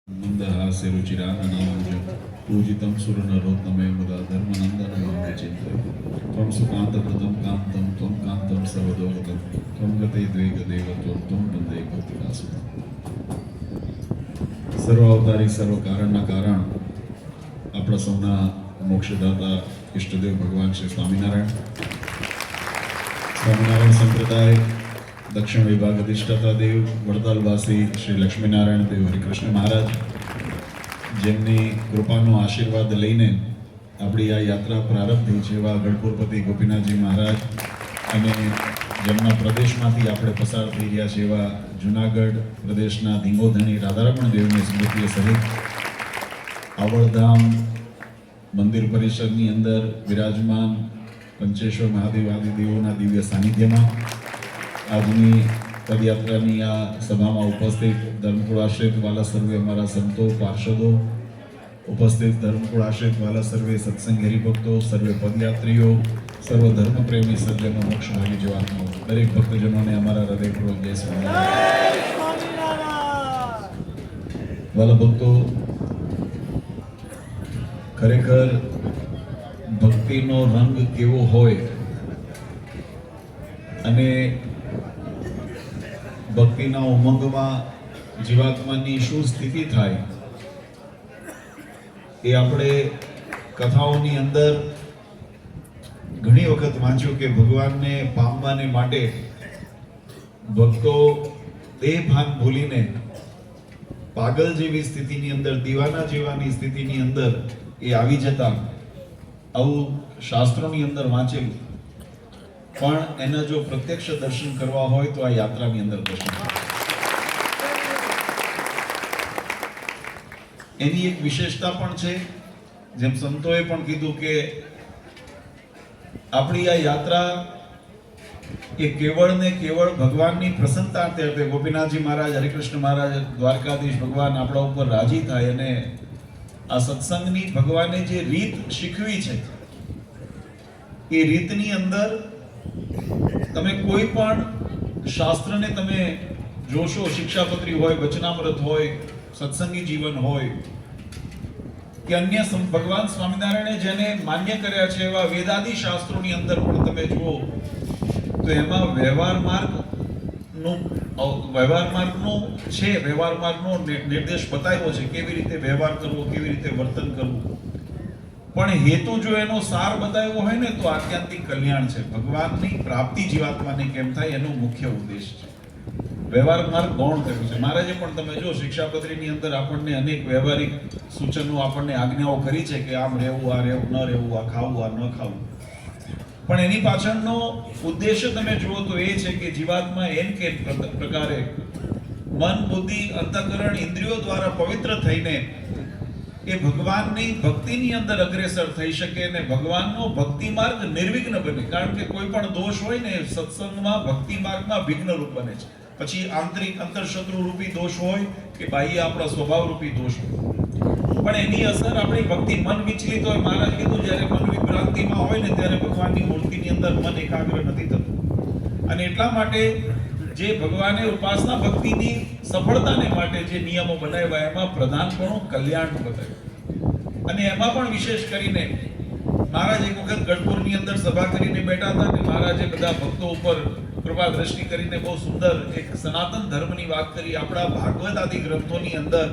મંદહાસ્ય રુચિરાનનામુજં પૂજિतं સુરનરોત્તમે મુદા ધર્મનંદનમં વિચિંત્ય ત્વં સુકાંતપ્રદં કાંतं ત્વં કાંतं સર્વદોગतं ત્વં ગતે દ્વૈગદેવ ત્વં વંદે ભક્તિદાસુતં. સર્વ અવતારી સર્વ કારણના કારણ આપણા સૌના મોક્ષદાતા ઈષ્ટદેવ ભગવાન શ્રી સ્વામિનારાયણ સંપ્રદાય દક્ષિણ વિભાગ અધિષ્ઠાતા દેવ વડતાલવાસી શ્રી લક્ષ્મીનારાયણ દેવ હરિકૃષ્ણ મહારાજ, જેમની કૃપાનો આશીર્વાદ લઈને આપણી આ યાત્રા પ્રારંભ થઈ છે, એવા ગઢપુરપતિ ગોપીનાથજી મહારાજ અને જેમના પ્રદેશમાંથી આપણે પસાર થઈ રહ્યા છે એવા જુનાગઢ પ્રદેશના ધીંગોધણી રાધારમણ દેવની સ્મૃતિએ સહિત આવડધામ મંદિર પરિસરની અંદર વિરાજમાન પંચેશ્વર મહાદેવ આદિ દેવોના દિવ્ય સાનિધ્યમાં આજની પદયાત્રાની આ સભામાં ઉપસ્થિત ધર્મકુળ આશ્રિત વાલા સર્વે અમારા સંતો પાર્ષદો, ઉપસ્થિત ધર્મકુળ આશ્રિત વાલા સર્વે સત્સંગ હરિભક્તો, સર્વે પદયાત્રીઓ, સર્વ ધર્મપ્રેમી સજ્જનો, મોક્ષભાગી જવાનો દરેક ભક્તજનોને અમારા હૃદયપૂર્વક જય સ્વામિનારાયણ. વાલા ભક્તો, ખરેખર ભક્તિનો રંગ કેવો હોય અને ભક્તિના ઉમંગમાં જીવાત્માની શું સ્થિતિ થાય એ આપણે કથાઓની અંદર ઘણી વખત વાંચ્યું કે ભગવાનને પામવાને માટે ભક્તો દેહ ભાન ભૂલીને પાગલ જેવી સ્થિતિની અંદર, દીવાના જેવાની સ્થિતિની અંદર એ આવી જતા, આવું શાસ્ત્રોની અંદર વાંચેલું. પણ એના જો પ્રત્યક્ષ દર્શન કરવા હોય તો આ યાત્રાની અંદર દર્શન. એની એક વિશેષતા પણ છે, જેમ સંતોએ પણ કીધું કે આપણી આ યાત્રા એ કેવળ ને કેવળ ભગવાનની પ્રસન્નતા અર્થે, ગોપીનાથજી મહારાજ, હરિકૃષ્ણ મહારાજ, દ્વારકાધીશ ભગવાન આપણા ઉપર રાજી થાય અને આ સત્સંગની ભગવાને જે રીત શીખવી છે એ રીતની અંદર તમે કોઈ પણ શાસ્ત્રને તમે જોશો, શિક્ષાપત્રી હોય, વચનામૃત હોય, સત્સંગી જીવન હોય કે અન્ય ભગવાન સ્વામિનારાયણે જેને માન્ય કર્યા છે એવા વેદાદી શાસ્ત્રોની અંદર પણ તમે જુઓ તો એમાં વ્યવહાર માર્ગનો નિર્દેશ બતાવ્યો છે, કેવી રીતે વ્યવહાર કરવો, કેવી રીતે વર્તન કરવું. પણ હેતુ જો એનો સાર બતાવ્યો હોય ને તો આત્યંતિક કલ્યાણ છે, ભગવાનની પ્રાપ્તિ જીવાત્માને કેમ થાય એનો મુખ્ય ઉદ્દેશ છે. વ્યવહાર માર્ગ ગૌણ કર્યું છે મહારાજે પણ. તમે જો શિક્ષાપત્રીની અંદર આપણને અનેક વ્યવહારિક સૂચનો, આપણને આજ્ઞાઓ કરી છે કે આમ રહેવું, આ રહેવું, ન રહેવું, આ ખાવું, આ ન ખાવું. પણ એની પાછળનો ઉદ્દેશ્ય તમે જુઓ તો એ છે કે જીવાત્મા એમ કે પ્રકારે મન, બુદ્ધિ, અંતઃકરણ, ઇન્દ્રિયો દ્વારા પવિત્ર થઈને એ ભગવાનની ભક્તિની અંદર અગ્રેસર થઈ શકે અને ભગવાનનો ભક્તિ માર્ગ નિર્વિઘ્ન બને. કારણ કે કોઈ પણ દોષ હોય ને સત્સંગમાં, ભક્તિ માર્ગમાં વિઘ્નરૂપ બને છે. પછી આંતરિક અંતરશત્રુ રૂપી દોષ હોય કે બાહ્ય આપણા સ્વભાવ રૂપી દોષ હોય, પણ એની અસર આપણી ભક્તિ, મન વિચલિત હોય. મહારાજ કીધું જ્યારે મન વિભ્રાંતિમાં હોય ને ત્યારે ભગવાનની મૂર્તિની અંદર મન એકાગ્ર નથી થતું. અને એટલા માટે જે ભગવાને ઉપાસના ભક્તિની સફળતાને માટે જે નિયમો બનાવ્યા એમાં પ્રધાનપણું કલ્યાણ બતાવ્યું. અને એમાં પણ વિશેષ કરીને મહારાજ એક વખત ગઢપુરની અંદર સભા કરીને બેઠા હતા અને મહારાજે બધા ભક્તો ઉપર કૃપા દ્રષ્ટિ કરીને બહુ સુંદર એક સનાતન ધર્મની વાત કરી. આપણા ભાગવત આદિ ગ્રંથોની અંદર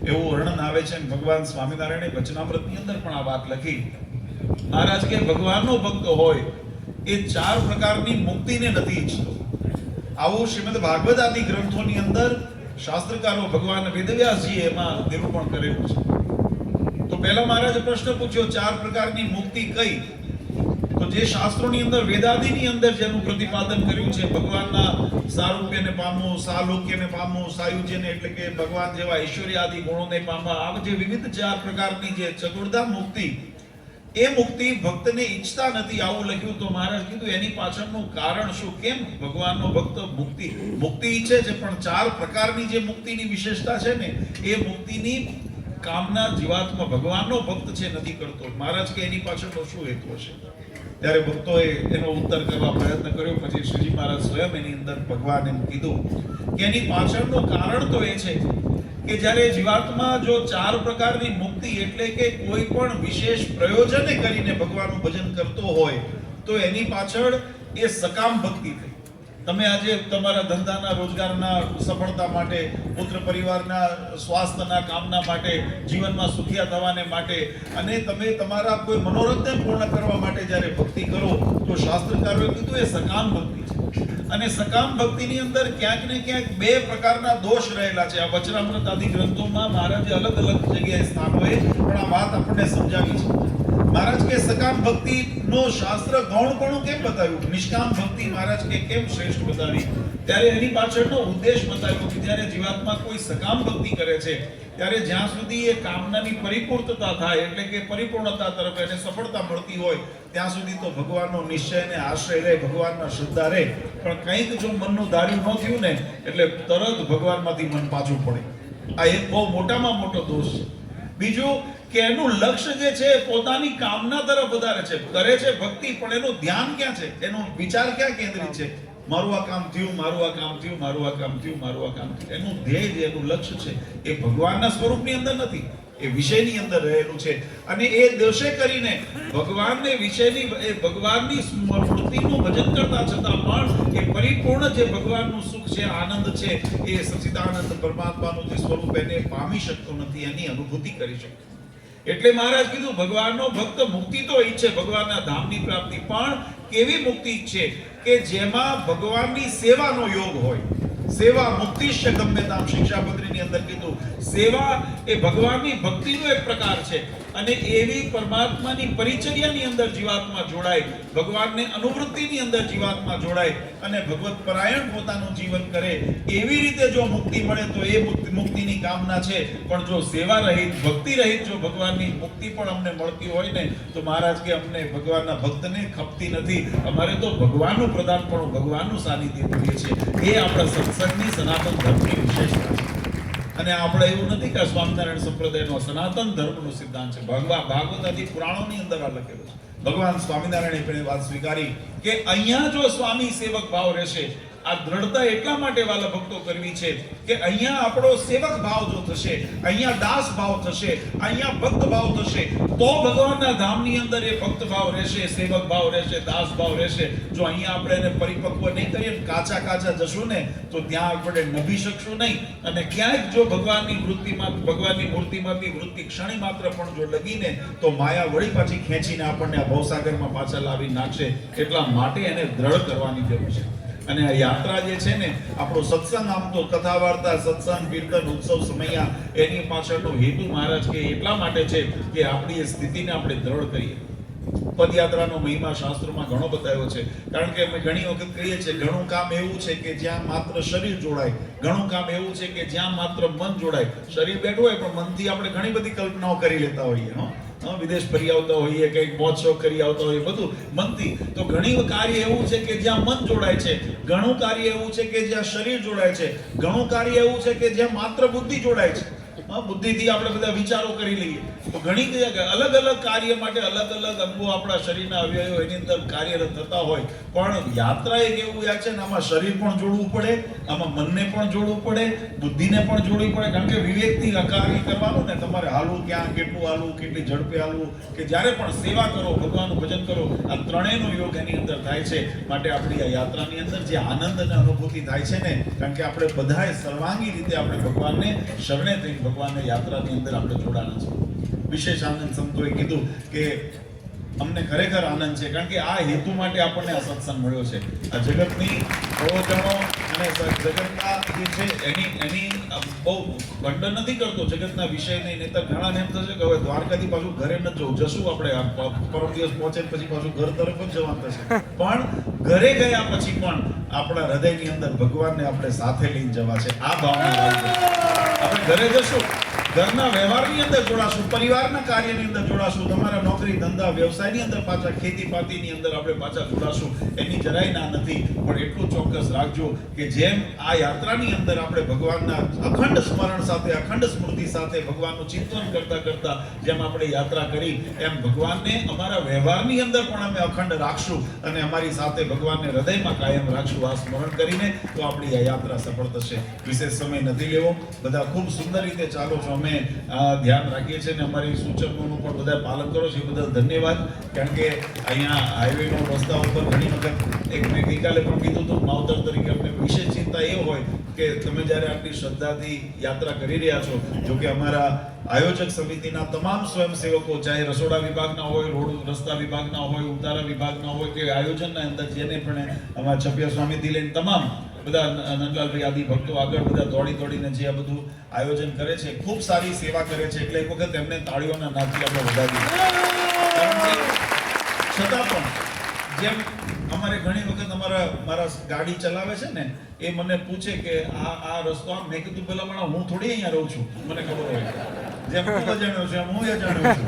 એવું વર્ણન આવે છે, ભગવાન સ્વામિનારાયણે વચનામૃતની અંદર પણ આ વાત લખી. મહારાજ કે ભગવાનનો ભક્ત હોય એ 4 પ્રકારની મુક્તિને નથી ઈચ્છતો. આવું શ્રીમદ ભાગવત આદિ ગ્રંથોની અંદર શાસ્ત્રકારો, ભગવાન વેદવ્યાસજી એમાં નિરૂપણ કરેલું છે. તો પહેલા મહારાજે પ્રશ્ન પૂછ્યો, 4 પ્રકારની મુક્તિ કઈ? તો જે શાસ્ત્રોની અંદર, વેદાદિની અંદર જેનું પ્રતિપાદન કર્યું છે, ભગવાનના સારૂપ્યને પામવું, સાલોક્યને પામવું, સાયુજ્યને એટલે કે ભગવાન જેવા ઐશ્વર્ય આદિ ગુણોને પામવા, આ જે વિવિધ 4 પ્રકારની જે ચતુર્ધા મુક્તિ, એ મુક્તિ ભક્તને ઈચ્છતા નથી, આવું લખ્યું. તો મહારાજ કીધું એની પાછળનું કારણ શું? કેમ ભગવાનનો ભક્ત મુક્તિ ઈચ્છે છે પણ 4 પ્રકારની જે મુક્તિની વિશેષતા છે ને એ મુક્તિની કામના જીવાત્મા, ભગવાનનો ભક્ત છે, નથી કરતો. મહારાજ કે એની પાછળનો શું હેતુ હશે? ત્યારે ભક્તોએ એનો ઉત્તર કરવા પ્રયત્ન કર્યો. પછી શ્રીજી મહારાજ સ્વયં એની અંદર ભગવાન એમ કીધું કે એની પાછળનું કારણ તો એ છે કે જ્યારે જીવાત્મા જો 4 પ્રકારની મુક્તિ એટલે કે કોઈ પણ વિશેષ પ્રયોજને કરીને ભગવાનનું ભજન કરતો હોય તો એની પાછળ એ સકામ ભક્તિ થઈ. તમે આજે તમારા ધંધાના રોજગારના સફળતા માટે, પુત્ર પરિવારના સ્વાસ્થ્યના કામના માટે, જીવનમાં સુખિયા થવાને માટે અને તમે તમારા કોઈ મનોરથને પૂર્ણ કરવા માટે જ્યારે ભક્તિ કરો તો શાસ્ત્રકારોએ કીધું એ સકામ ભક્તિ છે. અને સકામ ભક્તિની અંદર ક્યાંક ને ક્યાંક 2 પ્રકારના દોષ રહેલા છે. આ વચનામૃત આદિ ગ્રંથોમાં મહારાજે અલગ અલગ જગ્યાએ સ્થાનોએ પણ આ વાત આપણને સમજાવી છે. મહારાજ કે સકામ ભક્તિનો શાસ્ત્ર ગૌણપણું કેમ બતાવ્યું, નિષ્કામ ભક્તિ મહારાજ કે કેમ શ્રેષ્ઠ બતાવી, ત્યારે એની પાછળનો ઉદ્દેશ બતાવ્યો કે જ્યારે જીવાત્મા કોઈ સકામ ભક્તિ કરે છે ત્યારે જ્યાં સુધી એ કામનાની પરિપૂર્ણતા થાય એટલે કે પરિપૂર્ણતા તરફ એને સફળતા મળતી હોય ત્યાં સુધી તો ભગવાનનો નિશ્ચય ને આશ્રય રહે, ભગવાનમાં શ્રદ્ધા રહે. પણ કંઈક જો મનનું ધાર્યું ન થયું ને એટલે તરત ભગવાનમાંથી મન પાછું પડે. આ એક બહુ મોટામાં મોટો દોષ છે. બીજું કે એનું લક્ષ્ય જે છે પોતાની કામના તરફ વધારે છે, કરે છે ભક્તિ પણ એનું ધ્યાન ક્યાં છે, એનો વિચાર ક્યાં કેન્દ્રિત છે, મારું આ કામ થયું, મારું આ કામ થયું, મારું આ કામ થયું, મારું આ કામ થયું. એનું ધ્યેય જે એનું લક્ષ્ય છે એ ભગવાનના સ્વરૂપની અંદર નથી, એ વિષયની અંદર રહેલું છે. અને એ દોષે કરીને ભગવાનને વિષયની એ ભગવાનની મૂર્તિનું ભજન કરતા છતાં પણ એ પરિપૂર્ણ જે ભગવાનનું સુખ છે, આનંદ છે, એ સચ્ચિદાનંદ પરમાત્માનું જે સ્વરૂપ એને પામી શકતો નથી, એની અનુભૂતિ કરી શકતો. એટલે મહારાજ કીધું ભગવાનનો ભક્ત મુક્તિ તો ઈચ્છે, ભગવાનના ધામની પ્રાપ્તિ, પણ કેવી મુક્તિ ઈચ્છે કે જેમાં ભગવાનની સેવાનો યોગ હોય. સેવા મુક્તિશ્ય ગમ્યતામ શિક્ષાપત્રીની અંદર કીધું સેવા એ ભગવાનની ભક્તિનો એક પ્રકાર છે. અને એવી પરમાત્માની પરિચર્યાની અંદર જીવાત્મા જોડાય, ભગવાનને અનુવૃત્તિની અંદર જીવાત્મા જોડાય અને ભગવત પરાયણ પોતાનું જીવન કરે, એવી રીતે જો મુક્તિ મળે તો એ મુક્તિની કામના છે. પણ જો સેવા રહિત, ભક્તિ રહિત જો ભગવાનની મુક્તિ પણ અમને મળતી હોય ને તો મહારાજ કે અમને ભગવાનના ભક્તને ખપતી નથી. અમારે તો ભગવાનનું પ્રધાનપણું, ભગવાનનું સાનિધ્ય જોઈએ છે. એ આપણા સત્સંગની સનાતન ધર્મની વિશેષતા છે. અને આપણે એવું નથી કે સ્વામિનારાયણ સંપ્રદાયનો સનાતન ધર્મનો સિદ્ધાંત છે. ભાગવત આદિ પુરાણોની અંદર આ લખેલું છે. ભગવાન સ્વામિનારાયણે પણ વાત સ્વીકારી કે અહીંયા જો સ્વામી સેવક ભાવ રહેશે, આ દ્રઢતા એટલા માટે વાલા ભક્તો કરવી છે કે અહીંયા આપણો સેવક ભાવ જો થશે, અહીંયા દાસ ભાવ થશે, અહીંયા ભક્ત ભાવ થશે તો ભગવાનના ધામની અંદર એ ભક્ત ભાવ રહેશે, સેવક ભાવ રહેશે, દાસ ભાવ રહેશે. જો અહીંયા આપણે એને પરિપક્વ નહીં કરીએ, કાચા જશું ને તો ત્યાં આપણે નભી શકશું નહીં. અને ક્યાંક જો ભગવાનની મૂર્તિમાંથી વૃત્તિ ક્ષણી માત્ર પણ જો લગીને તો માયા વળી પાછી ખેંચીને આપણને આ ભવસાગરમાં પાછા લાવી નાખશે. એટલા માટે એને દ્રઢ કરવાની જરૂર છે. અને આ યાત્રા જે છે ને, આપણો સત્સંગ, આમ તો કથા વાર્તા, સત્સંગ, કીર્તન, ઉત્સવ, સમયા, એની પાછળનો હેતુ મહારાજ કે એટલા માટે છે કે આપણી એ સ્થિતિને આપણે દ્રઢ કરીએ. પદયાત્રાનો મહિમા શાસ્ત્રોમાં ઘણો બતાવ્યો છે. કારણ કે અમે ઘણી વખત કહીએ છીએ ઘણું કામ એવું છે કે જ્યાં માત્ર શરીર જોડાય, ઘણું કામ એવું છે કે જ્યાં માત્ર મન જોડાય. શરીર બેઠું હોય પણ મનથી આપણે ઘણી બધી કલ્પનાઓ કરી લેતા હોઈએ, વિદેશ ફરી આવતા હોઈએ, કંઈક મોજ શોખ કરી આવતા હોઈએ, બધું મનથી. તો ઘણી કાર્ય એવું છે કે જ્યાં મન જોડાય છે, ઘણું કાર્ય એવું છે કે જ્યાં શરીર જોડાય છે, ઘણું કાર્ય એવું છે કે જ્યાં માત્ર બુદ્ધિ જોડાય છે. બુદ્ધિથી આપણે બધા વિચારો કરી લઈએ. તો ઘણી જગ્યાએ અલગ અલગ કાર્ય માટે અલગ અલગ અંગો આપણા શરીરના અવયવો એની અંદર કાર્યરત થતા હોય. પણ યાત્રા એક એવું યાદ છે ને, આમાં શરીર પણ જોડવું પડે, આમાં મનને પણ જોડવું પડે, બુદ્ધિને પણ જોડવી પડે. કારણ કે વિવેકથી કાર્ય કરવાનું ને, તમારે હાલવું ક્યાં, કેટલું હાલવું, કેટલી ઝડપે હાલવું, કે જ્યારે પણ સેવા કરો, ભગવાનનું ભજન કરો, આ ત્રણેયનો યોગ એની અંદર થાય છે. માટે આપણી આ યાત્રાની અંદર જે આનંદ અને અનુભૂતિ થાય છે ને, કારણ કે આપણે બધાએ સર્વાંગી રીતે આપણે ભગવાનને શરણે થઈને ભગવાનની યાત્રાની અંદર આપણે જોડાણા છે. વિશેષ આનંદ સંતોએ કીધું કે અમને ખરેખર આનંદ છે, કારણ કે આ હેતુ માટે આપણને આ સત્સંગ મળ્યો છે. આ જગતની પ્રવચનો અને જગતના જે છે એની બહુ ખંડન નથી કરતો, જગતના વિષય નહીં. નહીતર ઘણાને એમ થશે કે હવે દ્વારકાથી પાછું ઘરે ન જશું આપણે, પરમ દિવસ પહોંચે પછી પાછું ઘર તરફ જ જવાનું થશે. પણ ઘરે ગયા પછી પણ આપણા હૃદયની અંદર ભગવાનને આપણે સાથે લઈને જવા છે. આ ભાવના આપણે ઘરે જશું, ઘરના વ્યવહારની અંદર જોડાશું, પરિવારના કાર્યની અંદર જોડાશું, તમારા નોકરી ધંધા વ્યવસાયની અંદર પાછા ખેતી પાતીની અંદર આપણે પાછા જોડાશું, એની જરાય ના નથી. પણ એટલું ચોક્કસ રાખજો કે જેમ આ યાત્રાની અંદર આપણે ભગવાનના અખંડ સ્મરણ સાથે, અખંડ સ્મૃતિ સાથે, ભગવાનનું ચિંતન કરતા કરતા જેમ આપણે યાત્રા કરી, એમ ભગવાનને અમારા વ્યવહારની અંદર પણ અમે અખંડ રાખશું અને અમારી સાથે ભગવાનને હૃદયમાં કાયમ રાખશું. આ સ્મરણ કરીને તો આપણી આ યાત્રા સફળ થશે. વિશેષ સમય નથી લેવો, બધા ખૂબ સુંદર રીતે ચાલો છો. અમે ધ્યાન રાખીએ છીએ અને અમારી સૂચનોનું પણ બધા પાલન કરો છો, એ બધા ધન્યવાદ. કારણ કે અહીંયા હાઈવેનો રસ્તા ઉપર ઘણી વખત મેં ગઈકાલે પણ કીધું હતું, માવતર તરીકે અમને વિશેષ ચિંતા એ હોય કે તમે જ્યારે આટલી શ્રદ્ધાથી યાત્રા કરી રહ્યા છો, જો કે અમારા આયોજક સમિતિના તમામ સ્વયંસેવકો, ચાહે રસોડા વિભાગના હોય, રોડ રસ્તા વિભાગના હોય, ઉતારા વિભાગના હોય કે આયોજનના અંદર જેને પણ અમારા છપિયા સ્વામીથી લઈને તમામ બધા નંદલાલભાઈ આદિ ભક્તો આગળ બધા દોડીને જે આ બધું આયોજન કરે છે, ખૂબ સારી સેવા કરે છે. એટલે એક વખત એમને તાળીઓના નાદથી આપણે વધાવીએ. છતાં પણ જેમ અમારે ઘણી વખત મારા ગાડી ચલાવે છે ને, એ મને પૂછે કે આ રસ્તો આમ, મેં કીધું ભલા હું થોડી અહીંયા રહું છું, મને ખબર હોય. જેમ તું અજાણ્યો છે એમ હું અજાણ્યો છું.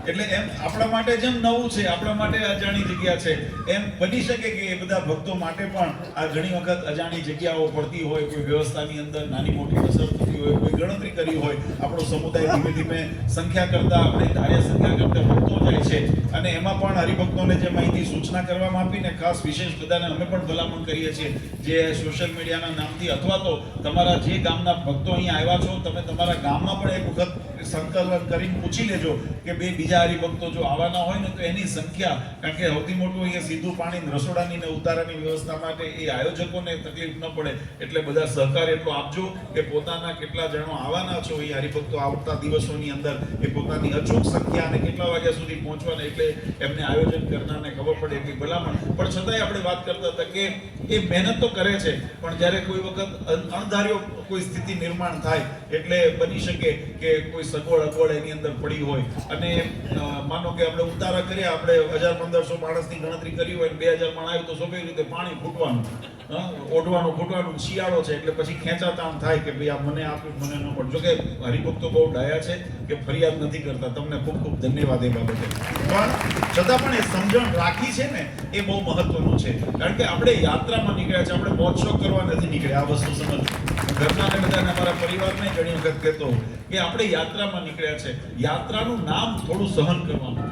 એટલે એમ આપણા માટે જેમ નવું છે, આપણા માટે અજાણી જગ્યા છે, એમ બની શકે કે એ બધા ભક્તો માટે પણ આ ઘણી વખત અજાણી જગ્યાઓ પડતી હોય, કોઈ વ્યવસ્થાની અંદર નાની મોટી અસર થતી હોય, કોઈ ગણતરી કરી હોય. આપણો સમુદાય ધીમે ધીમે સંખ્યા કરતા, આપણે ધાર્ય સંખ્યા કરતા વધતો જાય છે અને એમાં પણ હરિભક્તોને જે માહિતી સૂચના કરવામાં આપીને ખાસ વિશેષ બધાને અમે પણ ભલામણ કરીએ છીએ, જે સોશિયલ મીડિયાના નામથી અથવા તો તમારા જે ગામના ભક્તો અહીંયા આવ્યા છો, તમે તમારા ગામમાં પણ એક વખત સંકલન કરીને પૂછી લેજો કે બીજા હરિભક્તો જો આવવાના હોય ને તો એની સંખ્યા, કારણ કે સૌથી મોટું અહીંયા સીધું પાણી, રસોડાની ને ઉતારાની વ્યવસ્થા માટે એ આયોજકોને તકલીફ ન પડે, એટલે બધા સહકાર એટલો આપજો કે પોતાના કેટલા જણો આવવાના છો એ હરિભક્તો આવતા દિવસોની અંદર એ પોતાની અચૂક સંખ્યા અને કેટલા વાગ્યા સુધી પહોંચવાના, એટલે એમને આયોજન કરનારને ખબર પડે એટલી ભલામણ. પણ છતાંય આપણે વાત કરતા હતા કે એ મહેનત તો કરે છે, પણ જ્યારે કોઈ વખત અણધાર્યો કોઈ સ્થિતિ નિર્માણ થાય, એટલે બની શકે કે કોઈ સગવડ એની અંદર પડી હોય અને માનો કે આપણે ઉતારા કર્યા, આપણે 1000-1500 માણસની ગણતરી કરી હોય, 2000 માણસ આવ્યું તો સ્વાભાવિક રીતે પાણી ફૂટવાનું, ઓઢવાનું, શિયાળો છે એટલે પછી ખેંચાતાણ થાય કે ભાઈ આ મને આપ્યું, મને ન મળે. જો કે હરિભક્તો બહુ ડાયા છે કે ફરિયાદ નથી કરતા, તમને ખૂબ ખૂબ ધન્યવાદ એ બાબતે. પણ છતાં પણ એ સમજણ રાખી છે ને, એ બહુ મહત્વનું છે. કારણ કે આપણે યાત્રામાં નીકળ્યા છે, આપણે મોજ શોખ કરવા નથી નીકળ્યા. આ વસ્તુ સમજ ઘરના ને બધાને, અમારા પરિવારને ઘણી વખત કહેતો કે આપણે યાત્રામાં નીકળ્યા છે. યાત્રાનું નામ થોડું સહન કરવાનું,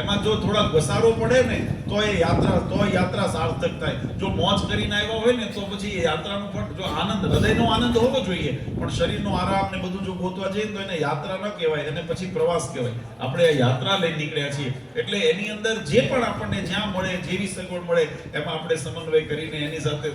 એમાં જો થોડા ઘસારો પડે ને તો એ યાત્રા સાર્થક થાય. જો મોજ કરીને આવ્યા હોય ને તો પછી એ યાત્રાનું પણ જો આનંદ, હૃદયનો આનંદ હોવો જોઈએ, પણ શરીરનો આરામ ને બધું જો ગોતવા જઈએ તો એને યાત્રા ન કહેવાય, એને પછી પ્રવાસ કહેવાય. આપણે આ યાત્રા લઈને નીકળ્યા છીએ એટલે એની અંદર જે પણ આપણને જ્યાં મળે, જેવી સગવડ મળે એમાં આપણે સમન્વય કરીને એની સાથે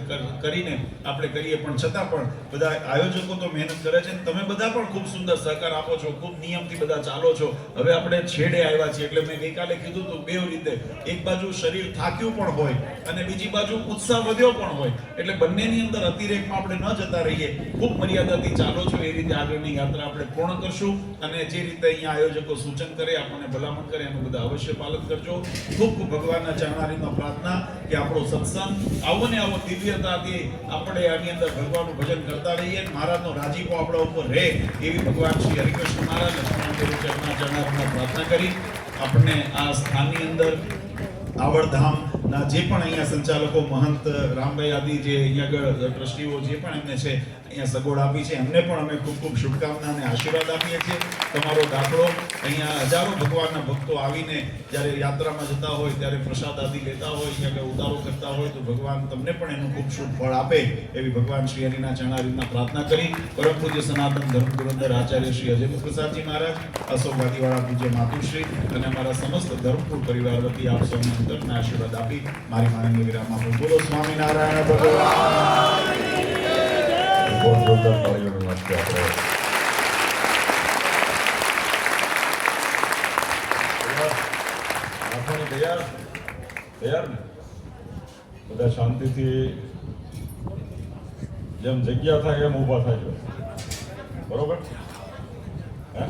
કરીને આપણે કરીએ. પણ છતાં પણ બધા આયોજકો તો મહેનત કરે છે, તમે બધા પણ ખૂબ સુંદર સહકાર આપો છો, ખૂબ નિયમથી બધા ચાલો છો. હવે આપણે છેડે આવ્યા છીએ એટલે મેં ગઈકાલે કીધું હતું, બે રીતે, એક બાજુ શરીર થાક્યું પણ હોય અને બીજી બાજુ ઉત્સાહ વધ્યો પણ હોય, એટલે બંનેની અંદર અતિરેકમાં આપણે ન જતા રહીએ, ખૂબ મર્યાદાથી ચાલો છો. એ રીતે આગળની યાત્રા આપણે પૂર્ણ કરશું અને જે રીતે અહીંયા આયોજકો સૂચન કરે, આપણને ભલામણ કરે, એનું બધા અવશ્ય પાલન કરજો. ખૂબ ખૂબ ભગવાનના ચરણારીમાં પ્રાર્થના કે આપણો સત્સંગ આવો ને આવો દિવ્યતાથી આપણે આની અંદર ભગવાનનું ભજન કરતા રહીએ, મહારાજનો રાજીપો આપણા ઉપર રહે, એવી ભગવાન શ્રી હરિકૃષ્ણ મહારાજ ચરણારીમાં પ્રાર્થના કરી આપણને આ સ્થાનની અંદર આવડધામના જે પણ અહીંયા સંચાલકો, મહંત રામભાઈ આદિ, જે અહીંયા આગળ ટ્રસ્ટીઓ જે પણ એમને છે અહીંયા સગવડ આપી છે, એમને પણ અમે ખૂબ ખૂબ શુભકામના અને આશીર્વાદ આપીએ છીએ. તમારો દાખલો અહીંયા હજારો ભગવાનના ભક્તો આવીને જ્યારે યાત્રામાં જતા હોય ત્યારે પ્રસાદ આદિ લેતા હોય, અહીંયા ઉતારો કરતા હોય, તો ભગવાન તમને પણ એનું ખૂબ શુભ ફળ આપે એવી ભગવાન શ્રી હરિના ચરણારીમાં પ્રાર્થના કરી. પરમ પૂજ્ય સનાતન ધર્મ ધુરંધર આચાર્ય શ્રી અજય પ્રસાદજી મહારાજ, અશોક વાટીવાળા પૂજ્ય માતુશ્રી અને અમારા સમસ્ત ધર્મપુર પરિવાર વતી આપ સૌને અંતરના આશીર્વાદ આપી મારી માનનીય વિરામ આપું. બોલો સ્વામિનારાયણ ભગવાન. બધા શાંતિથી જેમ જગ્યા થાય એમ ઊભા થાય, બરોબર? હે